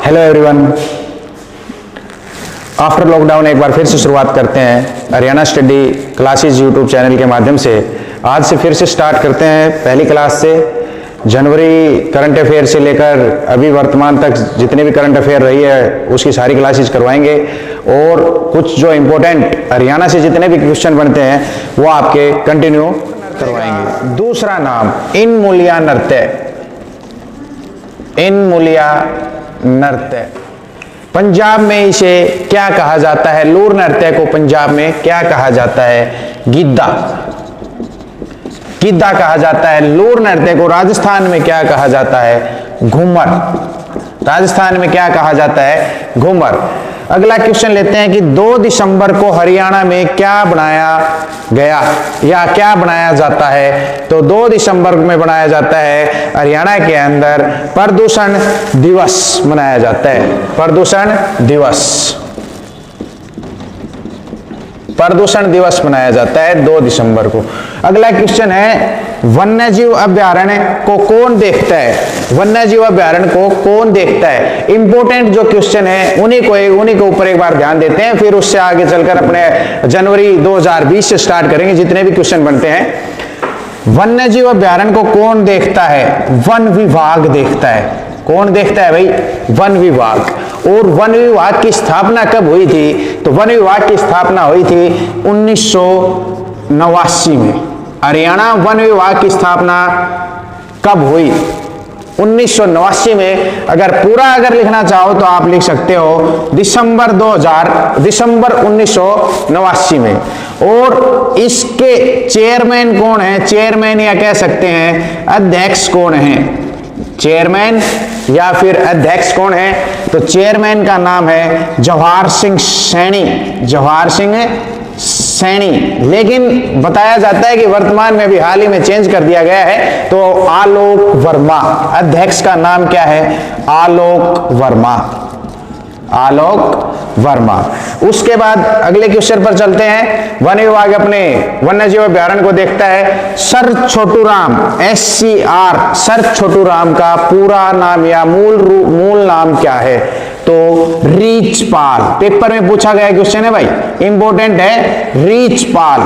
Hello everyone, after lockdown एक बार फिर से शुरुआत करते हैं Haryana study classes YouTube channel के माध्यम से। आज से फिर से स्टार्ट करते हैं पहली क्लास से। जनवरी करंट अफेयर से लेकर अभी वर्तमान तक जितने भी करंट अफेयर रही है उसकी सारी क्लासेस करवाएंगे और कुछ जो इम्पोर्टेंट हरियाणा से जितने भी क्वेश्चन बनते हैं वो आपके कंटिन्यू करवाएंगे। दूसरा नाम इनमुलिया नृत्य। इनमुलिया नृत्य पंजाब में इसे क्या कहा जाता है? लूर नृत्य को पंजाब में क्या कहा जाता है? गिद्दा। गिद्दा कहा जाता है। लूर नृत्य को राजस्थान में क्या कहा जाता है? घूमर। राजस्थान में क्या कहा जाता है? घूमर। अगला क्वेश्चन लेते हैं कि 2 दिसंबर को हरियाणा में क्या बनाया गया या क्या बनाया जाता है? तो 2 दिसंबर में बनाया जाता है हरियाणा के अंदर प्रदूषण दिवस मनाया जाता है। प्रदूषण दिवस। प्रदूषण दिवस मनाया जाता है 2 दिसंबर को। अगला क्वेश्चन है वन्यजीव अभ्यारण्य को कौन देखता है? वन्यजीव अभ्यारण्य को कौन देखता है? इंपोर्टेंट जो क्वेश्चन है उन्हीं के ऊपर एक बार ध्यान देते हैं, फिर उससे आगे चलकर अपने जनवरी 2020 से स्टार्ट करेंगे जितने भी क्वेश्चन बनते हैं। वन्यजीव अभ्यारण्य को कौन देखता है? वन विभाग देखता है। कौन देखता है भाई? वन विभाग। और वन विभाग की स्थापना कब हुई थी? तो वन विभाग की स्थापना हुई थी 1989 में। हरियाणा वन विभाग की स्थापना कब हुई? 1989 में। अगर लिखना चाहो तो आप लिख सकते हो दिसंबर 1989 में। और इसके चेयरमैन कौन है? चेयरमैन या कह सकते हैं अध्यक्ष कौन है? चेयरमैन या फिर अध्यक्ष कौन है? तो चेयरमैन का नाम है जवाहर सिंह सैनी। जवाहर सिंह सैनी। लेकिन बताया जाता है कि वर्तमान में भी हाल ही में चेंज कर दिया गया है, तो आलोक वर्मा। अध्यक्ष का नाम क्या है? आलोक वर्मा। आलोक वर्मा। उसके बाद अगले क्वेश्चन पर चलते हैं। वन विभाग अपने वन्यजीव अभ्यारण्य को देखता है। Sir Chhotu Ram, SCR, sir Chhotu Ram का पूरा नाम या मूल नाम क्या है? तो रीचपाल। पेपर में पूछा गया क्वेश्चन है भाई, इंपॉर्टेंट है। रीचपाल।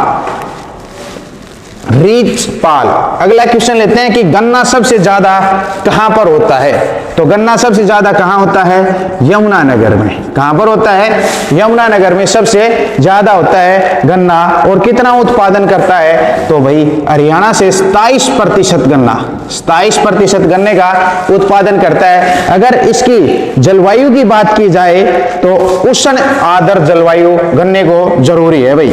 रीचपाल। अगला क्वेश्चन लेते हैं कि गन्ना सबसे ज्यादा कहां पर होता है? तो गन्ना सबसे ज्यादा कहां होता है? यमुनानगर में। कहां पर होता है? यमुनानगर में सबसे ज्यादा होता है गन्ना। और कितना उत्पादन करता है? तो भाई हरियाणा से 27% गन्ना, 27% गन्ने का उत्पादन करता है। अगर इसकी जलवायु की बात की जाए तो उष्ण आर्द्र जलवायु गन्ने को जरूरी है भाई।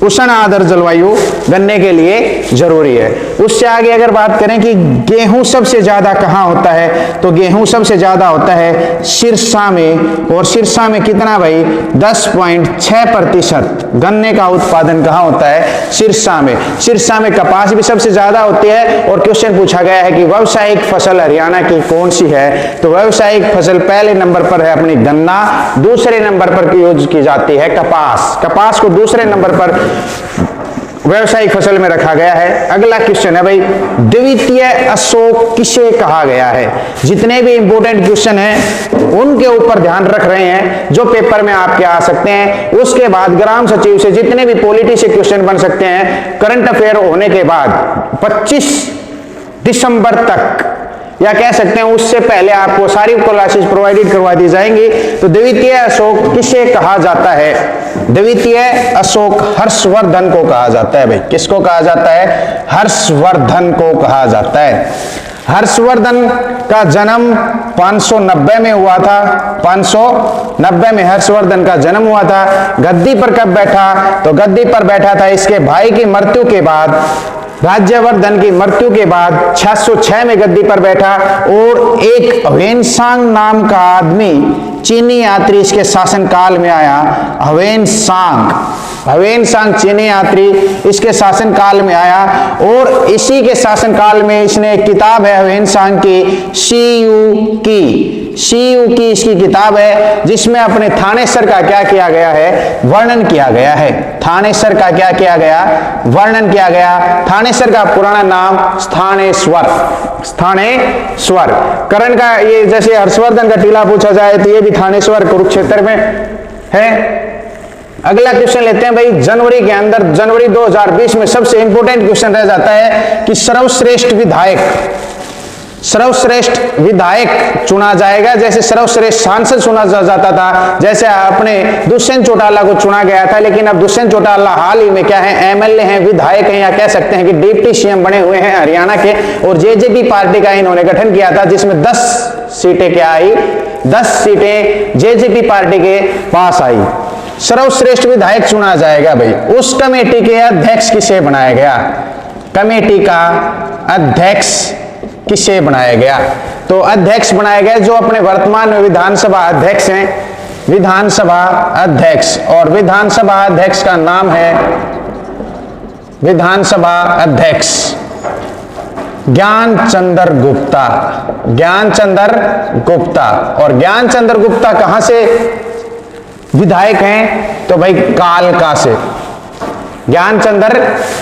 उष्ण आर्द्र जलवायु गन्ने के लिए जरूरी है। उससे आगे अगर बात करें कि गेहूं सबसे ज्यादा कहां होता है? तो गेहूं सबसे ज्यादा होता है सिरसा में। और सिरसा में कितना भाई? 10.6% गन्ने का उत्पादन कहां होता है? सिरसा में। सिरसा में कपास भी सबसे ज्यादा होती है। और क्वेश्चन पूछा गया है कि व्यावसायिक फसल हरियाणा की कौन सी है? तो व्यावसायिक फसल पहले नंबर पर है अपनी गन्ना, दूसरे नंबर पर यूज की जाती है कपास। कपास को दूसरे नंबर पर व्यवसायिक फसल में रखा गया है। अगला क्वेश्चन है भाई, द्वितीय अशोक किसे कहा गया है? जितने भी इंपोर्टेंट क्वेश्चन हैं उनके ऊपर ध्यान रख रहे हैं जो पेपर में आपके आ सकते हैं। उसके बाद ग्राम सचिव से जितने भी पॉलिटी से क्वेश्चन बन सकते हैं करंट अफेयर होने के बाद 25 दिसंबर तक या कह सकते हैं उससे पहले आपको सारी क्लासेस प्रोवाइडेड करवा दी जाएंगी। तो द्वितीय अशोक किसे कहा जाता है? द्वितीय अशोक हर्षवर्धन को कहा जाता है भाई। किसको कहा जाता है? हर्षवर्धन को कहा जाता है। हर्षवर्धन का जन्म 590 में हुआ था। 590 में हर्षवर्धन का जन्म हुआ था। गद्दी पर कब बैठा? तो गद्दी पर बैठा था इसके भाई की मृत्यु के बाद, राज्यवर्धन की मृत्यु के बाद 606 में गद्दी पर बैठा। और एक ह्वेनसांग नाम का आदमी, चीनी यात्री इसके शासनकाल में आया। ह्वेनसांग। ह्वेन सांग चीनी यात्री इसके शासनकाल में आया, और इसी के शासनकाल में इसने एक किताब है ह्वेन सांग की, शी यू की इसकी किताब है, जिसमें अपने थानेसर का क्या किया गया है, वर्णन किया गया है। थानेसर का क्या किया गया, वर्णन किया गया। थानेसर का पुराना नाम स्थानेश्वर, स्थानेश्वर। करण का ये जैसे हर्षवर्धन का टीला पूछा जाए तो ये भी थानेश्वर कुरुक्षेत्र में है। अगला क्वेश्चन लेते हैं भाई, जनवरी के अंदर, जनवरी 2020 में सबसे इंपॉर्टेंट क्वेश्चन रह जाता है कि सर्वश्रेष्ठ विधायक चुना जाएगा। जैसे सर्वश्रेष्ठ सांसद चुना जाता था, जैसे अपने दुष्यंत चौटाला को चुना गया था, लेकिन अब दुष्यंत चौटाला हाल ही में क्या है, एमएलए हैं, विधायक हैं, या कह सकते हैं कि डिप्टी सीएम बने हुए हैं हरियाणा के। और जेजेपी पार्टी का इन्होंने गठन किया था, जिसमें 10 सीटें क्या आई, 10 सीटें जेजेपी पार्टी के पास आई। सर्वश्रेष्ठ विधायक चुना जाएगा भाई। उस कमेटी के अध्यक्ष किसे बनाया गया, कमेटी का अध्यक्ष किसे बनाया गया, तो अध्यक्ष बनाया गया जो अपने वर्तमान में विधानसभा अध्यक्ष हैं, विधानसभा अध्यक्ष। और विधानसभा अध्यक्ष का नाम है विधानसभा अध्यक्ष ज्ञानचंद्र गुप्ता, ज्ञानचंद्र गुप्ता। और ज्ञानचंद्र गुप्ता कहां से विधायक हैं, तो भाई कालका से। ज्ञानचंद्र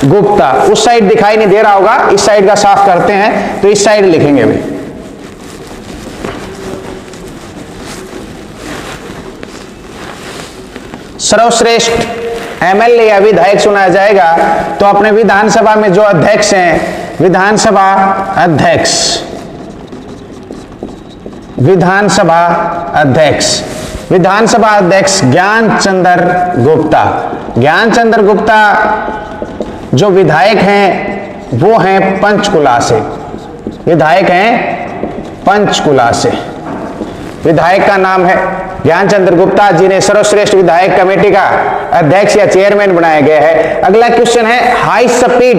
गुप्ता, उस साइड दिखाई नहीं दे रहा होगा, इस साइड का साफ करते हैं तो इस साइड लिखेंगे भाई। सर्वश्रेष्ठ एमएलए या विधायक चुना जाएगा तो अपने विधानसभा में जो अध्यक्ष हैं, विधानसभा अध्यक्ष, विधानसभा अध्यक्ष, विधानसभा अध्यक्ष ज्ञानचंद्र गुप्ता। ज्ञानचंद्र गुप्ता जो विधायक हैं वो हैं पंचकुला से, विधायक हैं पंचकुला से। विधायक का नाम है ज्ञानचंद्र गुप्ता, जिन्हें सर्वश्रेष्ठ विधायक कमेटी का अध्यक्ष या चेयरमैन बनाया गया है। अगला क्वेश्चन है, हाई स्पीड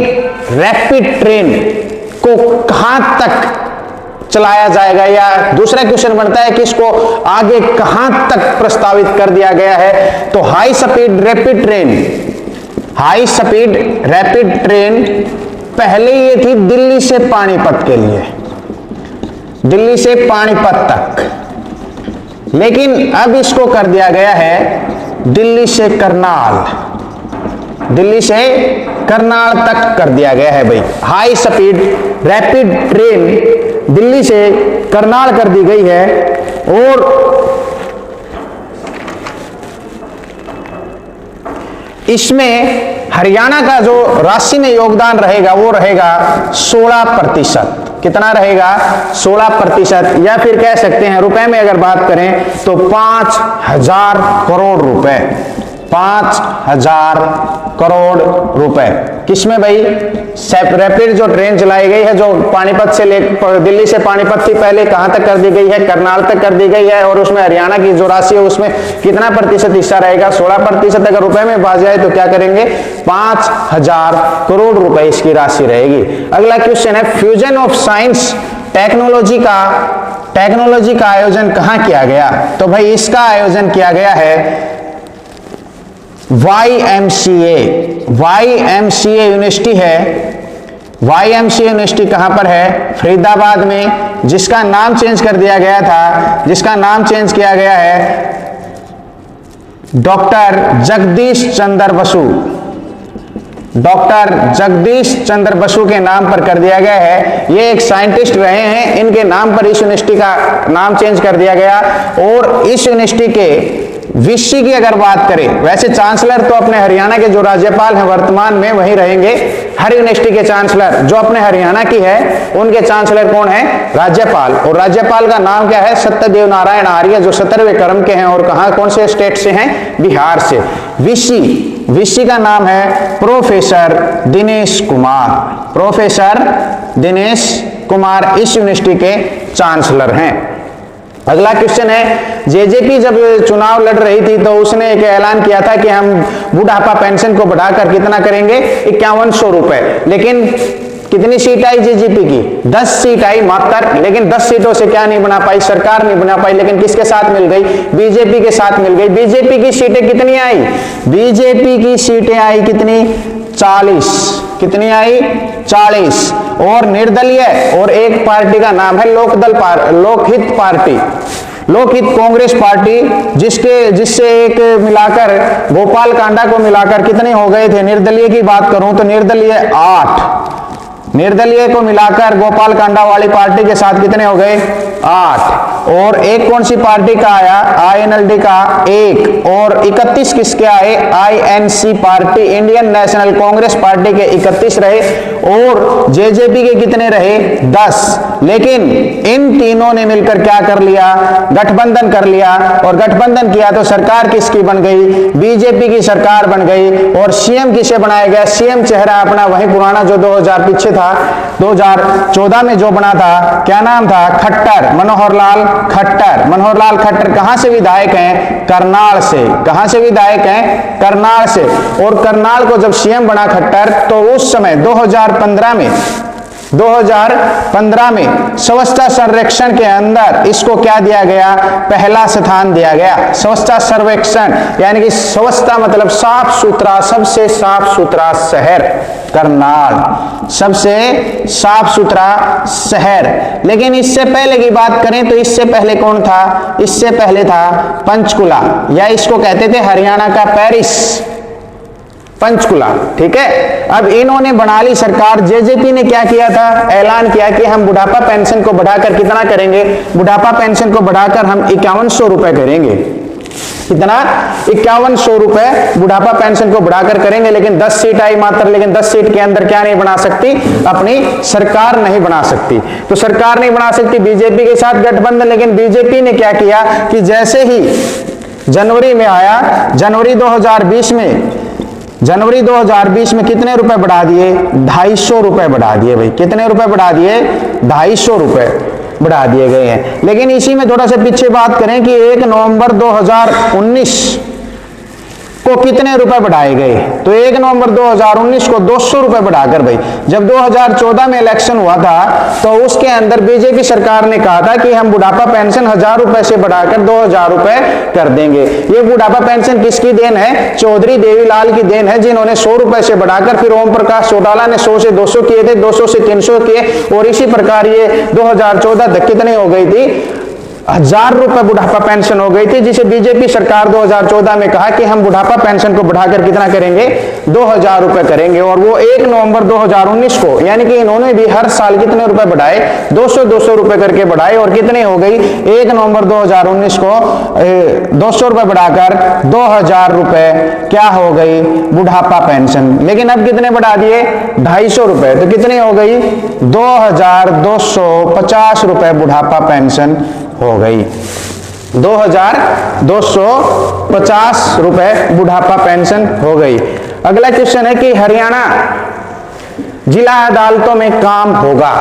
रैपिड ट्रेन को कहां तक चलाया जाएगा, या दूसरा क्वेश्चन बनता है कि इसको आगे कहां तक प्रस्तावित कर दिया गया है। तो high speed rapid train, high speed rapid train पहले ये थी दिल्ली से पानीपत के लिए, दिल्ली से पानीपत तक, लेकिन अब इसको कर दिया गया है दिल्ली से करनाल, दिल्ली से करनाल तक कर दिया गया है भाई। High speed rapid train Delhi से करनाल कर दी गई है। और इसमें हरियाणा का जो राशि में योगदान रहेगा वो रहेगा 16%। कितना रहेगा, 16%, या फिर कह सकते हैं रुपए में अगर बात करें तो 5000 करोड़ रुपए, 5000 करोड़ रुपए। किसमें भाई, रैपिड जो ट्रेन चलाई गई है, जो पानीपत से दिल्ली से पानीपत थी पहले, कहां तक कर दी गई है, करनाल तक कर दी गई है। और उसमें हरियाणा की जो राशि है उसमें कितना प्रतिशत हिस्सा रहेगा, 16%। अगर रुपए में बात जाए तो क्या करेंगे, 5000 करोड़ रुपए इसकी राशि रहेगी। अगला क्वेश्चन है, फ्यूजन ऑफ साइंस टेक्नोलॉजी का आयोजन कहां किया गया, तो भाई इसका आयोजन किया गया है YMCA यूनिवर्सिटी है। YMCA यूनिवर्सिटी कहां पर है, फरीदाबाद में, जिसका नाम चेंज कर दिया गया था, जिसका नाम चेंज किया गया है डॉक्टर जगदीश चंद्र बसु, डॉक्टर जगदीश चंद्र बसु के नाम पर कर दिया गया है। ये एक साइंटिस्ट रहे हैं, इनके नाम पर इस यूनिवर्सिटी का नाम चेंज कर दिया गया। और इस यूनिवर्सिटी के वीसी की अगर बात करें, वैसे चांसलर तो अपने हरियाणा के जो राज्यपाल हैं वर्तमान में वही रहेंगे। हर यूनिवर्सिटी के चांसलर जो अपने हरियाणा की है उनके चांसलर कौन है, राज्यपाल। और राज्यपाल का नाम क्या है, सत्यदेव नारायण आर्य, जो 17वें क्रम के हैं और कहां, कौन से स्टेट से हैं, बिहार से। वीसी का नाम है प्रोफेसर दिनेश कुमार, प्रोफेसर दिनेश कुमार इस यूनिवर्सिटी के चांसलर हैं। अगला क्वेश्चन है, जेजेपी जब चुनाव लड़ रही थी तो उसने एक ऐलान किया था कि हम बुढ़ापा पेंशन को बढ़ाकर कितना करेंगे, 5100 रुपए। लेकिन कितनी सीट आई जेजेपी की? 10 सीट आई मात्र, लेकिन 10 सीटों से क्या नहीं बना पाई? सरकार नहीं बना पाई, लेकिन किसके साथ मिल गई? बीजेपी के साथ मिल गई। बीजेपी की सीटें कितनी आई? बीजेपी की सीटें आई कितनी? 40। कितनी आई? 40। और निर्दलीय और एक पार्टी का नाम है लोकहित पार्टी, लोकहित कांग्रेस पार्टी, जिससे एक मिलाकर गोपाल कांडा को मिलाकर कितने हो गए थे? निर्दलीय की बात करूं तो निर्दलीय 8, निर्दलीय को मिलाकर गोपाल कांडा वाली पार्टी के साथ कितने हो गए? 8। और एक कौन सी पार्टी का आया? आईएनएलडी का 1। और 31 किसके आए? INC party, Indian national Congress party के 31 रहे। और जेजेपी के कितने रहे? 10। लेकिन इन तीनों ने मिलकर क्या कर लिया? गठबंधन कर लिया। और गठबंधन किया तो सरकार किसकी बन गई? बीजेपी की सरकार बन गई। और सीएम किसे बनाया गया? सीएम चेहरा अपना वही पुराना जो 2000 पीछे था, 2014 में जो बना था, क्या नाम था? खट्टर, मनोहर लाल खट्टर। मनोहर लाल खट्टर कहां से विधायक हैं? करनाल से। कहां से विधायक हैं? करनाल से। और करनाल को जब सीएम बना खट्टर, तो उस समय 2015 में स्वच्छता सर्वेक्षण के अंदर इसको क्या दिया गया? पहला स्थान दिया गया। स्वच्छता सर्वेक्षण यानी कि स्वच्छता मतलब साफ सुथरा, सबसे साफ सुथरा शहर करनाल, सबसे साफ सुथरा शहर। लेकिन इससे पहले की बात करें तो इससे पहले कौन था? इससे पहले था पंचकुला, या इसको कहते थे हरियाणा का पेरिस, पंचकुला। ठीक है, अब इन्होंने बना ली सरकार। जेजेपी ने क्या किया था? ऐलान किया कि हम बुढ़ापा पेंशन को बढ़ाकर कितना करेंगे? बुढ़ापा पेंशन को बढ़ाकर हम 5100 रुपए करेंगे। कितना? 5100 रुपए बुढ़ापा पेंशन को बढ़ाकर करेंगे। लेकिन 10 सीट आई मात्र, लेकिन 10 सीट के अंदर क्या नहीं बना सकती? अपनी सरकार नहीं बना सकती। तो सरकार नहीं बना सकती, बीजेपी के साथ गठबंधन। लेकिन बीजेपी ने क्या किया कि जैसे ही जनवरी में आया, जनवरी 2020 में कितने रुपए बढ़ा दिए? 250 रुपए बढ़ा दिए भाई। कितने रुपए बढ़ा दिए? 250 रुपए बढ़ा दिए गए हैं। लेकिन इसी में थोड़ा सा पीछे बात करें कि 1 नवंबर 2019 को कितने रुपए बढ़ाए गए? तो 1 नवंबर 2019 को 200 रुपए बढ़ाकर भाई, जब 2014 में इलेक्शन हुआ था तो उसके अंदर बीजेपी सरकार ने कहा था कि हम बुढ़ापा पेंशन 1000 रुपए से बढ़ाकर 2000 रुपए कर देंगे। ये बुढ़ापा पेंशन किसकी देन है? चौधरी देवीलाल की देन है, जिन्होंने 100 रुपए से बढ़ाकर, फिर ओम प्रकाश चौटाला ने 100 से 200 किए थे, 200 से 300 किए। और इसी प्रकार ये 2014 तक कितने हो गई थी? 1000 रुपए बुढ़ापा पेंशन हो गई थी, जिसे बीजेपी सरकार 2014 में कहा कि हम बुढ़ापा पेंशन को बढ़ाकर कितना करेंगे? 2000 रुपए करेंगे। और वो 1 नवंबर 2019 को, यानी कि इन्होंने भी हर साल कितने रुपए बढ़ाए? 200 रुपए करके बढ़ाए। और कितने हो गई? 1 नवंबर 2019 को 200 रुपए बढ़ाकर 2000 रुपए क्या हो गई? बुढ़ापा पेंशन। लेकिन अब कितने बढ़ा दिए? 250 रुपए। तो कितने हो गई? 2250 रुपए बुढ़ापा पेंशन हो गई। 2250 रुपए बुढ़ापा पेंशन हो गई। अगला क्वेश्चन है कि हरियाणा जिला अदालतों में काम होगा।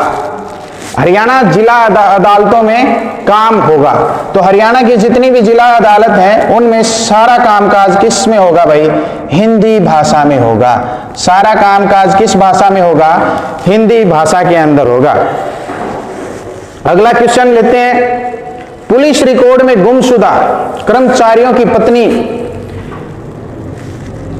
हरियाणा जिला अदालतों में काम होगा। तो हरियाणा की जितनी भी जिला अदालत है उनमें सारा कामकाज किस में होगा भाई? हिंदी भाषा में होगा। सारा कामकाज किस भाषा में होगा? हिंदी भाषा के अंदर होगा। अगला क्वेश्चन लेते हैं, पुलिस रिकॉर्ड में गुमशुदा कर्मचारियों की पत्नी,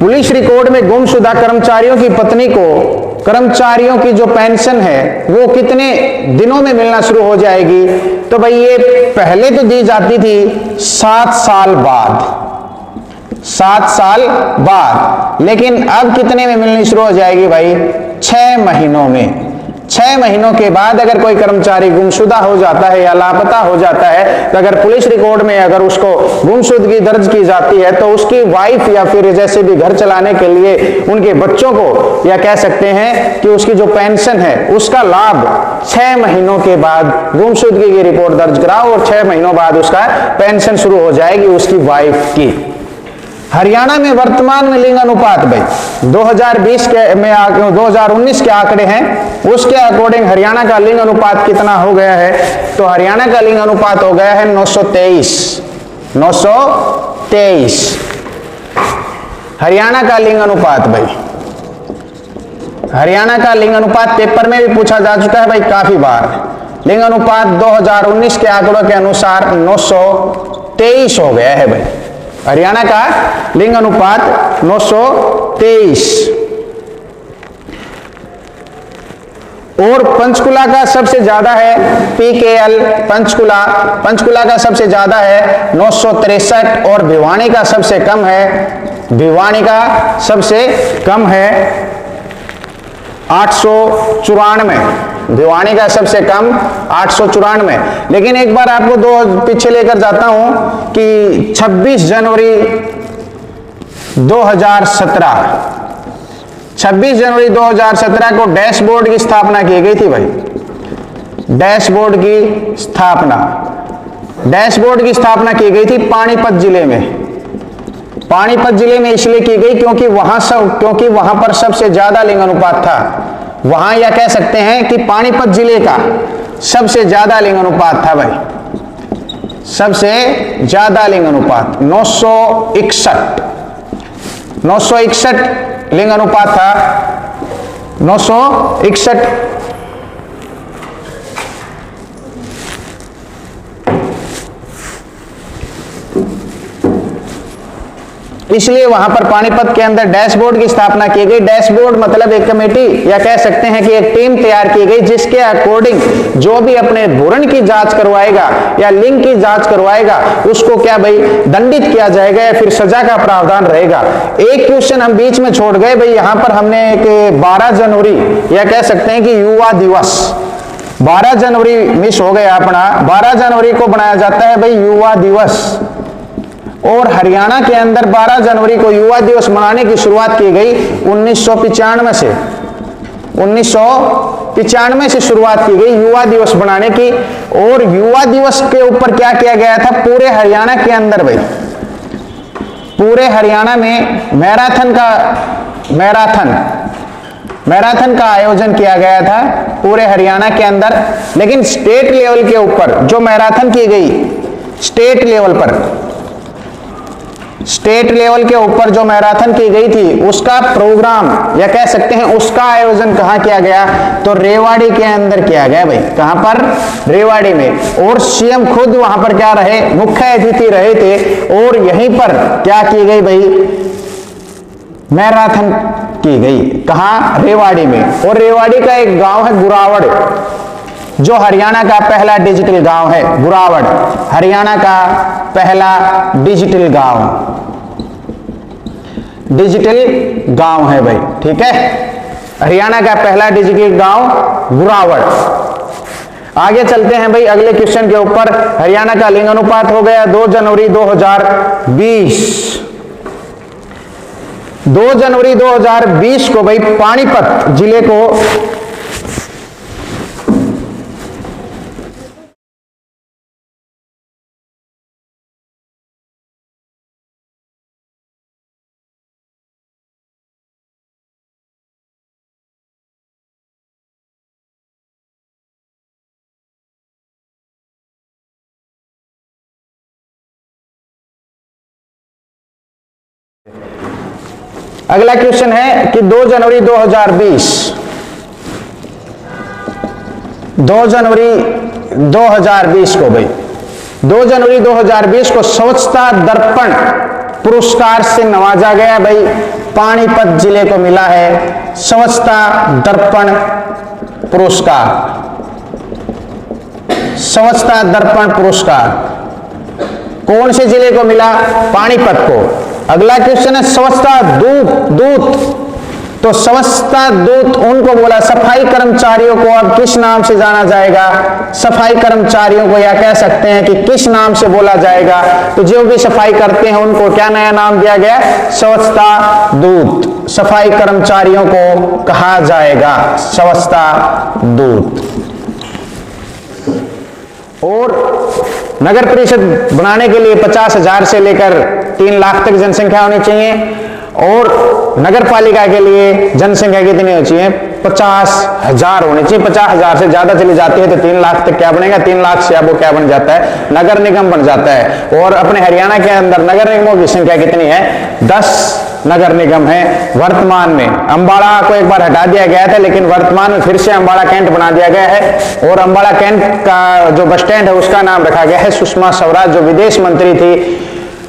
पुलिस रिकॉर्ड में गुमशुदा कर्मचारियों की पत्नी को कर्मचारियों की जो पेंशन है वो कितने दिनों में मिलना शुरू हो जाएगी? तो भाई ये पहले तो दी जाती थी 7 साल बाद, 7 साल बाद। लेकिन अब कितने में मिलनी शुरू हो जाएगी भाई? 6 महीनों में। 6 महीनों के बाद अगर कोई कर्मचारी गुमशुदा हो जाता है या लापता हो जाता है, तो अगर पुलिस रिकॉर्ड में अगर उसको गुमशुदगी दर्ज की जाती है तो उसकी वाइफ या फिर जैसे भी घर चलाने के लिए उनके बच्चों को, या कह सकते हैं कि उसकी जो पेंशन है उसका लाभ 6 महीनों के बाद गुमशुदगी की रिपोर्ट दर्ज कराओ और 6 महीनों बाद उसका पेंशन शुरू हो जाएगी उसकी वाइफ की। हरियाणा में वर्तमान में लिंग अनुपात भाई 2019 के आंकड़े हैं, उसके अकॉर्डिंग हरियाणा का लिंग अनुपात कितना हो गया है? तो हरियाणा का लिंग अनुपात हो गया है 923। हरियाणा का लिंग अनुपात भाई हरियाणा का लिंग अनुपात पेपर में भी पूछा जा चुका है भाई काफी बार। लिंग अनुपात 2019 के आंकड़ों के अनुसार 923 हो गया है भाई। हरियाणा का लिंग अनुपात 923। और पंचकुला का सबसे ज्यादा है PKL, पंचकुला का सबसे ज्यादा है 963 और भिवानी का सबसे कम है, भिवानी का सबसे कम है 894, भिवानी का सबसे कम 894। लेकिन एक बार आपको दो पीछे लेकर जाता हूं कि 26 जनवरी 2017 को डैशबोर्ड की स्थापना की गई थी भाई। डैशबोर्ड की स्थापना की गई थी पानीपत जिले में। पानीपत जिले में इसलिए की गई क्योंकि वहां पर सबसे ज्यादा लिंग अनुपात था। वहां या कह सकते हैं कि पानीपत जिले का सबसे ज्यादा लिंग अनुपात था भाई, सबसे ज्यादा लिंग अनुपात 961 लिंग अनुपात था, 961। इसलिए वहां पर पानीपत के अंदर डैशबोर्ड की स्थापना की गई। डैशबोर्ड मतलब एक कमेटी या कह सकते हैं कि एक टीम तैयार की गई जिसके अकॉर्डिंग जो भी अपने भ्रूण की जांच करवाएगा या लिंग की जांच करवाएगा उसको क्या भाई दंडित किया जाएगा या फिर सजा का प्रावधान रहेगा। एक क्वेश्चन हम बीच में छोड़ गए भाई, यहां पर हमने एक 12 जनवरी या कह सकते हैं कि युवा दिवस 12 जनवरी मिस हो गया अपना। 12 जनवरी को बनाया जाता है भाई युवा दिवस। और हरियाणा के अंदर 12 जनवरी को युवा दिवस मनाने की शुरुआत की गई 1995 से। 1995 से शुरुआत की गई युवा दिवस बनाने की। और युवा दिवस के ऊपर क्या किया गया था पूरे हरियाणा के अंदर भाई, पूरे हरियाणा में मैराथन का आयोजन किया गया था पूरे हरियाणा के अंदर। लेकिन स्टेट लेवल के ऊपर जो मैराथन की गई, स्टेट लेवल के ऊपर जो मैराथन की गई थी उसका प्रोग्राम या कह सकते हैं उसका आयोजन कहां किया गया, तो रेवाड़ी के अंदर किया गया भाई। कहां पर? रेवाड़ी में। और सीएम खुद वहां पर क्या रहे, मुख्य अतिथि रहे थे। और यहीं पर क्या की गई भाई, मैराथन की गई। कहां? रेवाड़ी में। और रेवाड़ी का एक गांव है गुरावड़, जो हरियाणा का पहला डिजिटल गांव है। गुरावड़ हरियाणा का पहला डिजिटल गांव है भाई, ठीक है। हरियाणा का पहला डिजिटल गांव गुरावड़। आगे चलते हैं भाई अगले क्वेश्चन के ऊपर। हरियाणा का लिंग अनुपात हो गया 2 जनवरी 2020। 2 जनवरी 2020 को भाई पानीपत जिले को अगला क्वेश्चन है कि 2 जनवरी 2020 को भाई 2 जनवरी 2020 को स्वच्छता दर्पण पुरस्कार से नवाजा गया भाई। पानीपत जिले को मिला है स्वच्छता दर्पण पुरस्कार। स्वच्छता दर्पण पुरस्कार कौन से जिले को मिला? पानीपत को। अगला क्वेश्चन है स्वच्छता दूत। तो स्वच्छता दूत उनको बोला, सफाई कर्मचारियों को अब किस नाम से जाना जाएगा? सफाई कर्मचारियों को या कह सकते हैं कि किस नाम से बोला जाएगा? तो जो भी सफाई करते हैं उनको क्या नया नाम दिया गया? स्वच्छता दूत। सफाई कर्मचारियों को कहा जाएगा स्वच्छता दूत। और नगर परिषद बनाने के लिए 50,000 से लेकर 3 लाख तक जनसंख्या होनी चाहिए। और नगर पालिका के लिए जनसंख्या कितनी होनी चाहिए? 50,000 होनी चाहिए। 50,000 से ज्यादा चली जाती है तो 3 लाख तक क्या बनेगा? 3 लाख से अब वो क्या बन जाता है? नगर निगम बन जाता है। और अपने हरियाणा के अंदर नगर निगमों की संख्या कितनी है? 10 नगर निगम है वर्तमान में। अंबाला को एक बार हटा दिया गया था, लेकिन वर्तमान में फिर से अंबाला कैंट बना दिया गया है। और अंबाला कैंट का जो बस स्टैंड है उसका नाम रखा गया है सुषमा स्वराज, जो विदेश मंत्री थी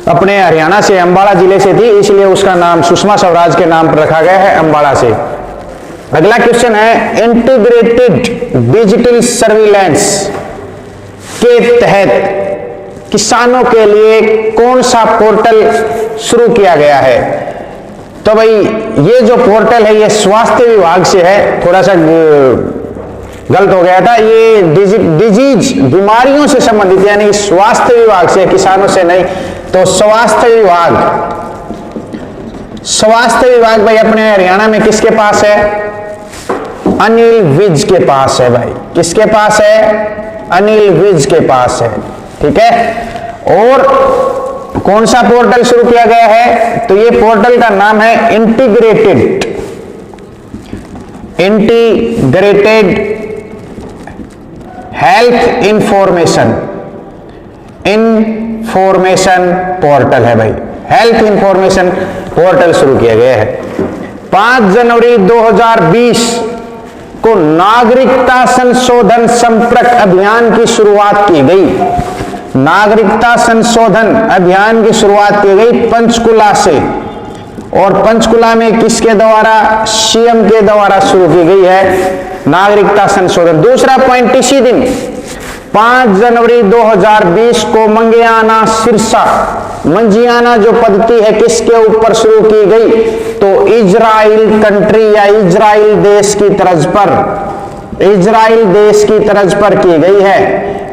अपने हरियाणा से, अंबाला जिले से थी, इसलिए उसका नाम सुषमा स्वराज के नाम पर रखा गया है अंबाला से। अगला क्वेश्चन है, इंटीग्रेटेड डिजिटल सर्विलांस के तहत किसानों के लिए कौन सा पोर्टल शुरू किया गया है? तो भाई ये जो पोर्टल है ये स्वास्थ्य विभाग से है, थोड़ा सा गलत हो गया था, ये डिजीज बीमारियों से संबंधित यानी स्वास्थ्य विभाग से, किसानों से नहीं। तो स्वास्थ्य विभाग भाई अपने हरियाणा में किसके पास है? अनिल विज के पास है भाई। किसके पास है? अनिल विज के पास है, ठीक है। और कौन सा पोर्टल शुरू किया गया है? तो ये पोर्टल का नाम है इंटीग्रेटेड हेल्थ इंफॉर्मेशन पोर्टल है भाई। हेल्थ इंफॉर्मेशन पोर्टल शुरू किया गया है। 5 जनवरी 2020 को नागरिकता संशोधन संपर्क अभियान की शुरुआत की गई। नागरिकता संशोधन अभियान की शुरुआत की गई पंचकुला से, और पंचकुला में किसके द्वारा? सीएम के द्वारा शुरू की गई है नागरिकता संशोधन। दूसरा पॉइंट, इसी दिन 5 जनवरी 2020 को मंजियाना जो पद्धति है किसके ऊपर शुरू की गई? तो इजराइल कंट्री या इजराइल देश की तर्ज पर की गई है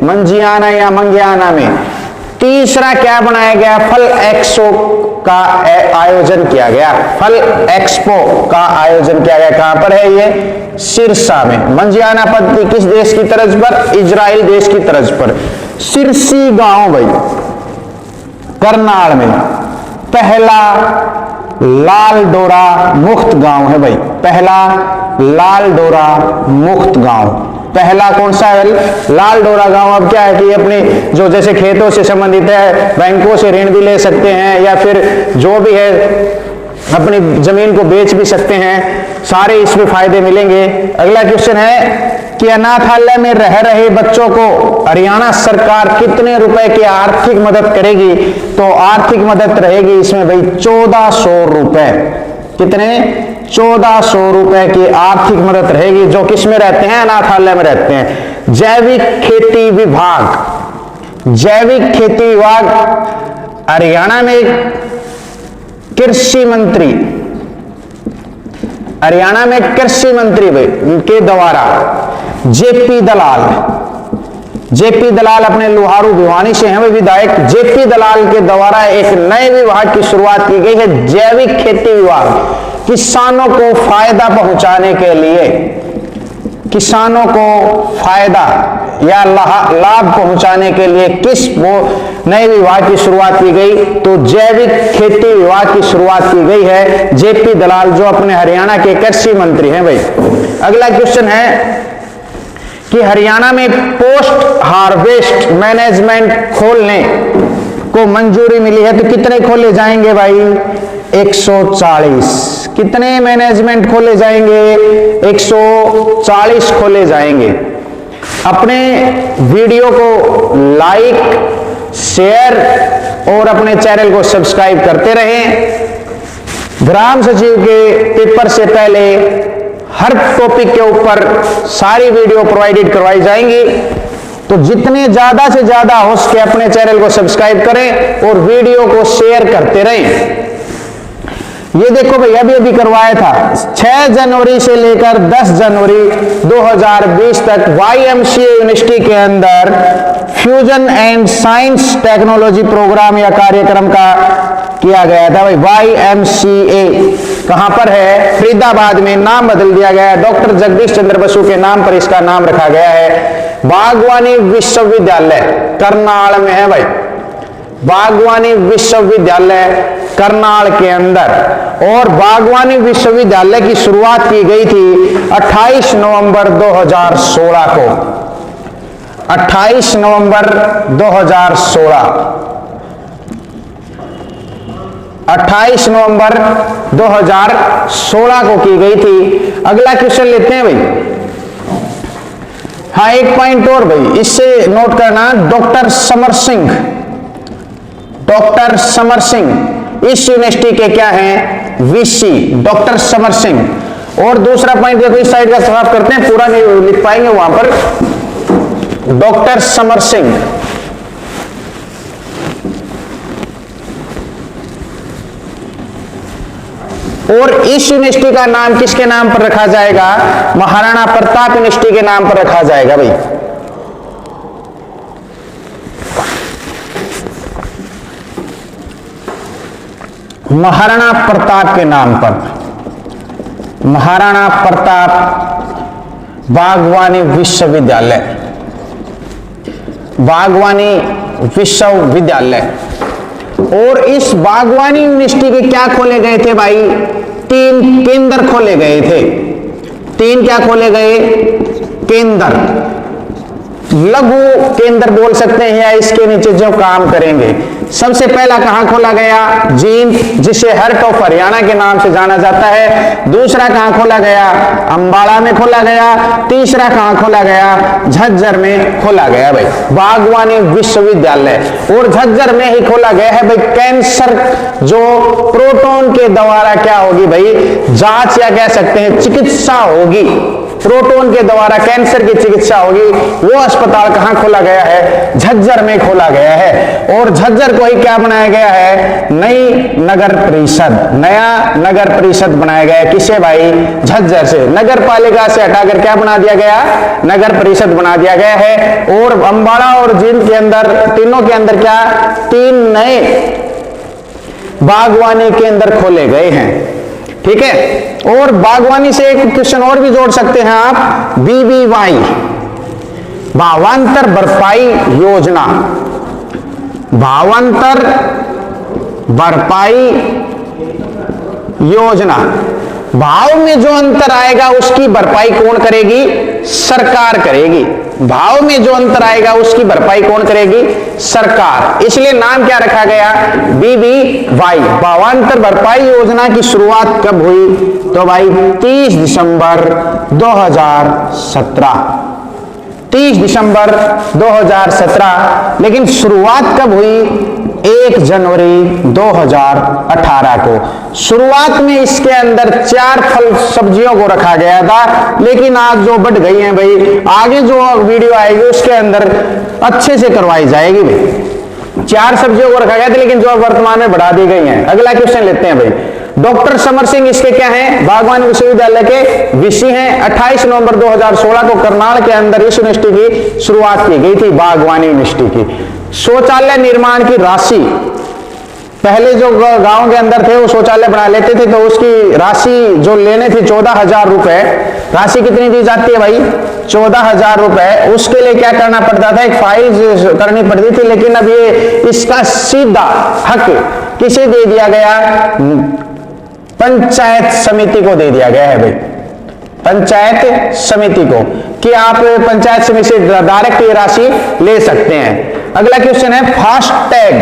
मंजियाना या मंगियाना में। तीसरा क्या बनाया गया? फल एक्सपो का आयोजन किया गया। फल एक्सपो का आयोजन किया गया। कहां पर है ये? सिरसा में। मंजियाना पद्धति किस देश की तर्ज पर? इजराइल देश की तर्ज पर। सिरसी गांव भाई करनाल में पहला लाल डोरा मुक्त गांव है भाई। पहला लाल डोरा मुक्त गांव। पहला कौन सा है? लाल डोरा गांव। अब क्या है कि अपने जो जैसे खेतों से संबंधित है, बैंकों से ऋण भी ले सकते हैं, या फिर जो भी है अपनी जमीन को बेच भी सकते हैं, सारे इसमें फायदे मिलेंगे। अगला क्वेश्चन है कि अनाथालय में रह रहे बच्चों को हरियाणा सरकार कितने रुपए की आर्थिक मदद करेगी? तो आर्थिक मदद रहेगी इसमें भाई 1400 रुपए। कितने? 1400 रुपए की आर्थिक मदद रहेगी। जो किस में रहते हैं? अनाथालय में रहते हैं। जैविक खेती विभाग हरियाणा में कृषि मंत्री के द्वारा जेपी दलाल अपने लोहारू भिवानी से हैं वे विधायक। जेपी दलाल के द्वारा एक नए विभाग की शुरुआत की गई है, जैविक खेती विभाग। किसानों को फायदा पहुंचाने के लिए, किसानों को फायदा या लाभ पहुंचाने के लिए किस नए विभाग की शुरुआत की गई? तो जैविक खेती विभाग की शुरुआत की गई है। जेपी दलाल जो अपने हरियाणा के कृषि मंत्री हैं भाई। अगला क्वेश्चन है कि हरियाणा में पोस्ट हार्वेस्ट मैनेजमेंट खोलने को मंजूरी मिली है, तो कितने खोले जाएंगे भाई? 140। कितने मैनेजमेंट खोले जाएंगे? 140 खोले जाएंगे। अपने वीडियो को लाइक, शेयर और अपने चैनल को सब्सक्राइब करते रहें। ग्राम सचिव के पेपर से पहले हर टॉपिक के ऊपर सारी वीडियो प्रोवाइडेड करवाई जाएंगी, तो जितने ज्यादा से ज्यादा हो सके अपने चैनल को सब्सक्राइब करें और वीडियो को शेयर करते रहें। ये देखो भाई अभी करवाया था 6 जनवरी से लेकर 10 जनवरी 2020 तक YMCA यूनिवर्सिटी के अंदर fusion and science technology programme या कार्यक्रम का किया गया था भाई। YMCA कहां पर है? फरीदाबाद में। नाम बदल दिया गया है, डॉक्टर जगदीश चंद्र बसु के नाम पर इसका नाम रखा गया है। बागवानी विश्वविद्यालय करनाल में है भाई। बागवानी विश्वविद्यालय करनाल के अंदर। और बागवानी विश्वविद्यालय की शुरुआत की गई थी 28 नवंबर 2016 को। 28 नवंबर 2016। 28 नवंबर 2016 को की गई थी। अगला क्वेश्चन लेते हैं भाई। हाँ, एक पॉइंट और भाई इससे नोट करना, डॉक्टर समर सिंह, डॉक्टर समर सिंह इस यूनिवर्सिटी के क्या हैं? VC, doctor Samar Singh. और दूसरा पॉइंट देखो, इस साइड का साफ करते हैं, पूरा नहीं लिख पाएंगे वहां पर। डॉक्टर समर सिंह और इस यूनिवर्सिटी का नाम किसके नाम पर रखा जाएगा? महाराणा प्रताप यूनिवर्सिटी के नाम पर रखा जाएगा भाई। महाराणा प्रताप के नाम पर, महाराणा प्रताप बागवानी विश्वविद्यालय, बागवानी विश्वविद्यालय। और इस बागवानी यूनिवर्सिटी के क्या खोले गए थे भाई? 3 केंद्र खोले गए थे। 3 क्या खोले गए? केंद्र, लघु केंद्र बोल सकते हैं, या इसके नीचे जो काम करेंगे। सबसे पहला कहां खोला गया? जींद, जिसे हर्ट ऑफ हरियाणा के नाम से जाना जाता है। दूसरा कहां खोला गया? अंबाला में खोला गया। तीसरा कहां खोला गया? झज्जर में खोला गया भाई, बागवानी विश्वविद्यालय। और झज्जर में ही खोला गया है भाई। कैंसर जो प्रोटॉन के द्वारा क्या होगी भाई? जांच, या कह सकते हैं चिकित्सा होगी, प्रोटॉन के द्वारा कैंसर की चिकित्सा होगी। वो अस्पताल कहां खोला गया है? झज्जर में खोला गया है। और झज्जर को ही क्या बनाया गया है? नई नगर परिषद, नया नगर परिषद बनाया गया है। किसे भाई? झज्जर से। नगर पालिका से हटाकर क्या बना दिया गया? नगर परिषद बना दिया गया है। और अंबाला और जींद के अंदर, तीनों के अंदर क्या? 3 नए बागवानी केंद्र खोले गए हैं। ठीक है। और बागवानी से एक क्वेश्चन और भी जोड़ सकते हैं आप, BBY, भावांतर भरपाई योजना, भावांतर भरपाई योजना। भाव में जो अंतर आएगा उसकी भरपाई कौन करेगी? सरकार करेगी। भाव में जो अंतर आएगा उसकी भरपाई कौन करेगी? सरकार। इसलिए नाम क्या रखा गया? BBY, भावांतर भरपाई योजना की शुरुआत कब हुई? तो भाई 30 दिसंबर 2017, 30 दिसंबर 2017। लेकिन शुरुआत कब हुई? 1 जनवरी 2018 को। शुरुआत में इसके अंदर 4 फल सब्जियों को रखा गया था, लेकिन आज जो बढ़ गई हैं भाई, आगे जो वीडियो आएगी उसके अंदर अच्छे से करवाई जाएगी भाई। 4 सब्जियों को रखा गया था, लेकिन जो वर्तमान में बढ़ा दी गई हैं। अगला क्वेश्चन लेते हैं भाई। डॉक्टर समर सिंह इसके क्या हैं? बागवानी विश्वविद्यालय के वीसी हैं। 28 नवंबर 2016 को करनाल के अंदर इस यूनिवर्सिटी की शुरुआत की गई थी, बागवानी यूनिवर्सिटी की। शौचालय निर्माण की राशि, पहले जो गांव के अंदर थे वो शौचालय बना लेते थे, तो उसकी राशि जो लेने थी 14,000 रुपए। राशि कितनी दी जाती है भाई? 14,000 रुपए। उसके लिए क्या करना पड़ता था? एक फाइल करनी पड़ती थी। लेकिन अब ये इसका सीधा हक किसे दे दिया गया? पंचायत समिति को दे दिया गया है भाई, पंचायत समिति को, कि आप पंचायत समिति से डायरेक्ट ये राशि ले सकते हैं। अगला क्वेश्चन है, फास्टैग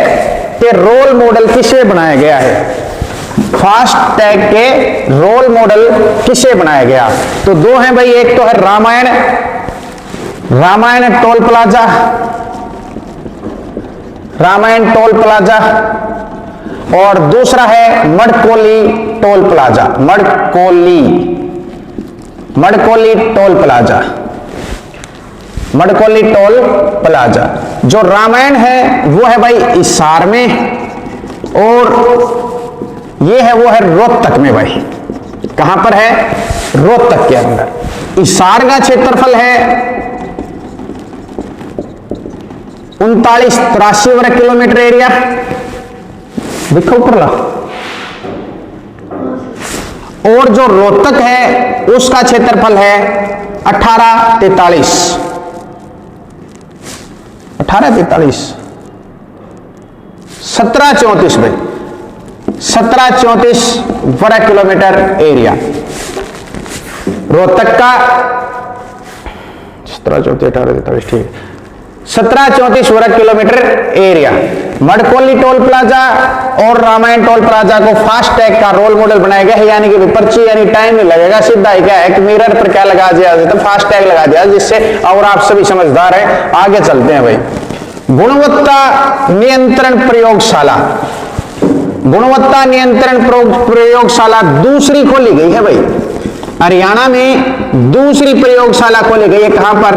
के रोल मॉडल किसे बनाया गया है? फास्टैग के रोल मॉडल किसे बनाया गया? तो 2 हैं भाई। एक तो है Ramayan, Ramayan toll plaza, Ramayan toll plaza. और दूसरा है Madkoli toll plaza, Madkoli, Madkoli toll plaza, Madkoli toll plaza. जो रामायण है वो है भाई हिसार में, और ये है वो है रोहतक में भाई। कहां पर है? रोहतक के अंदर। हिसार का क्षेत्रफल है 3983 वर्ग किलोमीटर एरिया। देखो ऊपर ला। और जो रोहतक है उसका क्षेत्रफल है 1843, 1734 भाई, 1734 वर्ग किलोमीटर एरिया रोहतक का। 1734 1843, ठीक है, 1734 वर्ग किलोमीटर एरिया। मडकोली टोल प्लाजा और रामायण टोल प्लाजा को फास्ट टैग का रोल मॉडल बनाया गया है, यानी कि पर्ची यानी टाइम नहीं लगेगा, सीधा ही क्या है कि मिरर पर क्या लगा दिया जाता है, फास्ट टैग लगा दिया, जिससे और आप सभी समझदार हैं। आगे चलते हैं भाई। गुणवत्ता नियंत्रण प्रयोगशाला, गुणवत्ता नियंत्रण प्रयोगशाला दूसरी खोली गई है भाई, हरियाणा में दूसरी प्रयोगशाला खोली गई है। कहां पर?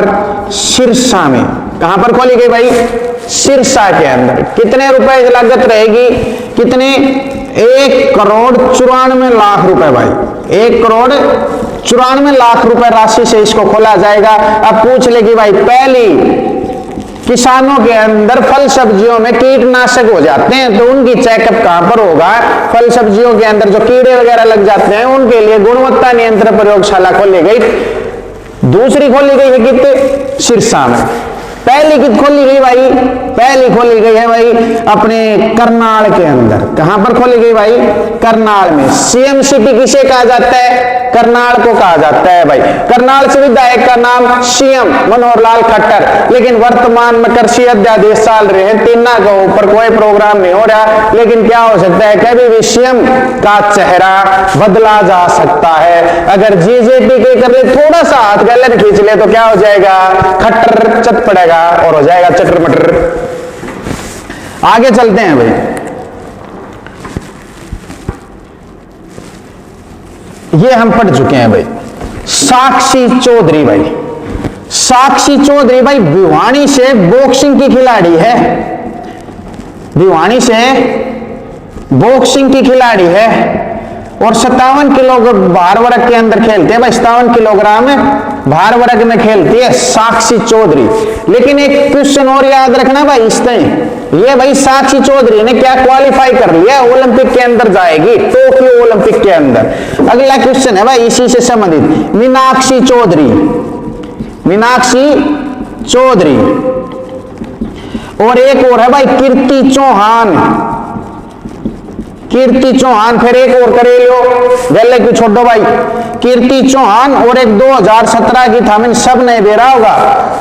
सिरसा में। कहां पर खोली गई भाई? सिरसा के अंदर। कितने रुपए की लागत रहेगी? कितने? 1,94,00,000 रुपए भाई, 1,94,00,000 रुपए राशि से इसको खोला जाएगा। अब पूछ लेगी भाई, पहली किसानों के अंदर फल सब्जियों में कीटनाशक हो जाते हैं तो उनकी चेकअप कहां पर होगा? फल सब्जियों के अंदर जो कीड़े वगैरह लग जाते हैं उनके लिए गुणवत्ता नियंत्रण प्रयोगशाला खोली गई। दूसरी खोली गई है कितने? सिरसा में। पहली कित खोली गई भाई? पहली खोली गई है भाई अपने करनाल के अंदर। कहां पर खोली गई भाई? करनाल में। सीएम सिटी किसे कहा जाता है? करनाल को कहा जाता है भाई। करनाल से विधायक का नाम सीएम मनोहर लाल खट्टर, लेकिन वर्तमान में कृषि अध्यादेश चल रहे हैं, 3 के ऊपर कोई प्रोग्राम नहीं हो रहा, लेकिन क्या हो सकता है कभी भी सीएम का चेहरा बदला जा सकता है। अगर जीजेपी के कर ले थोड़ा सा हाथ गलत खींच ले तो क्या हो जाएगा? खट्टर चट पड़ेगा और हो जाएगा चटर मटर। आगे चलते हैं भाई। ये हम पढ़ चुके हैं भाई। साक्षी चौधरी भाई, साक्षी चौधरी भाई भिवानी से बॉक्सिंग की खिलाड़ी है, भिवानी से बॉक्सिंग की खिलाड़ी है और 57 किलो भार वर्ग के अंदर खेलते हैं भाई, 57 किलोग्राम भार वर्ग में खेलती है साक्षी चौधरी। लेकिन एक क्वेश्चन और याद रखना भाई, इस तरह ये भाई साक्षी चौधरी ने क्या क्वालिफाई कर लिया? ओलंपिक के अंदर जाएगी, टोक्यो ओलंपिक के अंदर। अगला क्वेश्चन है भाई इसी से संबंधित, मीनाक्षी चौधरी, मीनाक्षी चौधरी और एक और है भाई कीर्ति चौहान, कीर्ति चौहान। फिर एक और करे लो, गले की छोड़ो भाई, कीर्ति चौहान और एक 2017 की था, सब नहीं दे रहा होगा,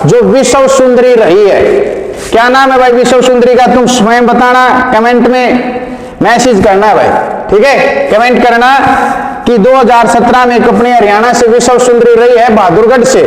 जो विश्व सुंदरी रही है। क्या नाम है भाई विश्व सुंदरी का? तुम स्वयं बताना, कमेंट में मैसेज करना भाई, ठीक है, कमेंट करना कि 2017 में अपने हरियाणा से विश्व सुंदरी रही है बहादुरगढ़ से,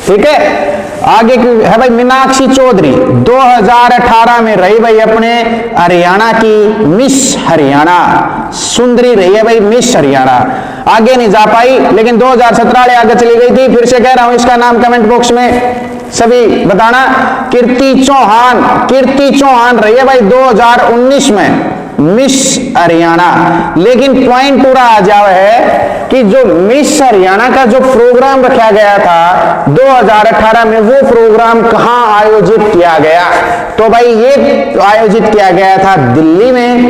ठीक है। आगे है भाई मीनाक्षी चौधरी 2018 में रही भाई अपने हरियाणा की मिस हरियाणा, सुंदरी रही है भाई मिस हरियाणा। आगे नहीं जा पाई लेकिन 2017 वाले आगे चली गई थी। फिर से कह रहा हूं इसका नाम कमेंट बॉक्स में सभी बताना। कीर्ति चौहान, कीर्ति चौहान रही है भाई 2019 में मिस हरियाणा। लेकिन पॉइंट पूरा आ जावा है कि जो मिस हरियाणा का जो प्रोग्राम रखा गया था 2018 में, वो प्रोग्राम कहां आयोजित किया गया? तो भाई ये आयोजित किया गया था दिल्ली में,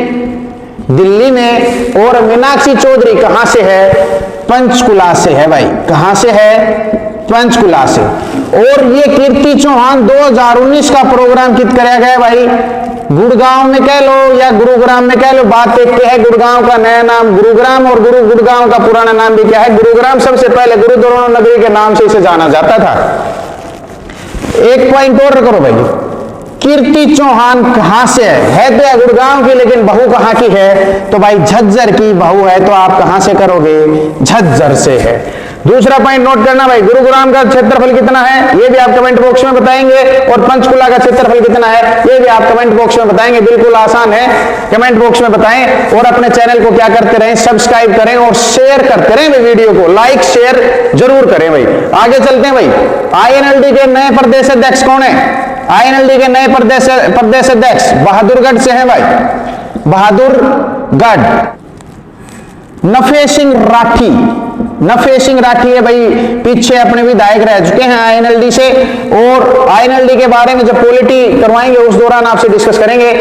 दिल्ली में। और मीनाक्षी चौधरी कहां से है? पंचकुला से है भाई। कहां से है? पंचकुला से। और ये कीर्ति चौहान 2019 का प्रोग्राम कित कराया गया भाई? गुड़गांव में कह लो या गुरुग्राम में कह लो, बात एक है। गुड़गांव का नया नाम गुरुग्राम और गुड़गांव का पुराना नाम भी क्या है? गुरुग्राम। सबसे पहले गुरु द्रोण नगरी के नाम से इसे जाना जाता था। एक पॉइंट और करो भाई, कीर्ति चौहान कहां से है तो या गुड़गांव की, लेकिन बहू कहां की है? तो भाई झज्जर की बहू है। तो आप कहां से करोगे? झज्जर से है। दूसरा पॉइंट नोट करना भाई, गुरुग्राम का क्षेत्रफल कितना है ये भी आप कमेंट बॉक्स में बताएंगे, और पंचकुला का क्षेत्रफल कितना है ये भी आप कमेंट बॉक्स में बताएंगे। बिल्कुल आसान है, कमेंट बॉक्स में बताएं। और अपने चैनल को क्या करते रहें? सब्सक्राइब करें और शेयर करते रहें भाई, वीडियो को लाइक शेयर जरूर करें भाई। आगे चलते हैं भाई। INLD के नए प्रदेश अध्यक्ष कौन है? INLD के नए प्रदेश अध्यक्ष बहादुरगढ़ से हैं भाई, बहादुरगढ़। नफे सिंह राठी, नफे सिंह राठी है भाई, पीछे अपने विधायक रह चुके हैं INLD से। और INLD के बारे में जब पॉलिटी करवाएंगे उस दौरान आपसे डिस्कस करेंगे।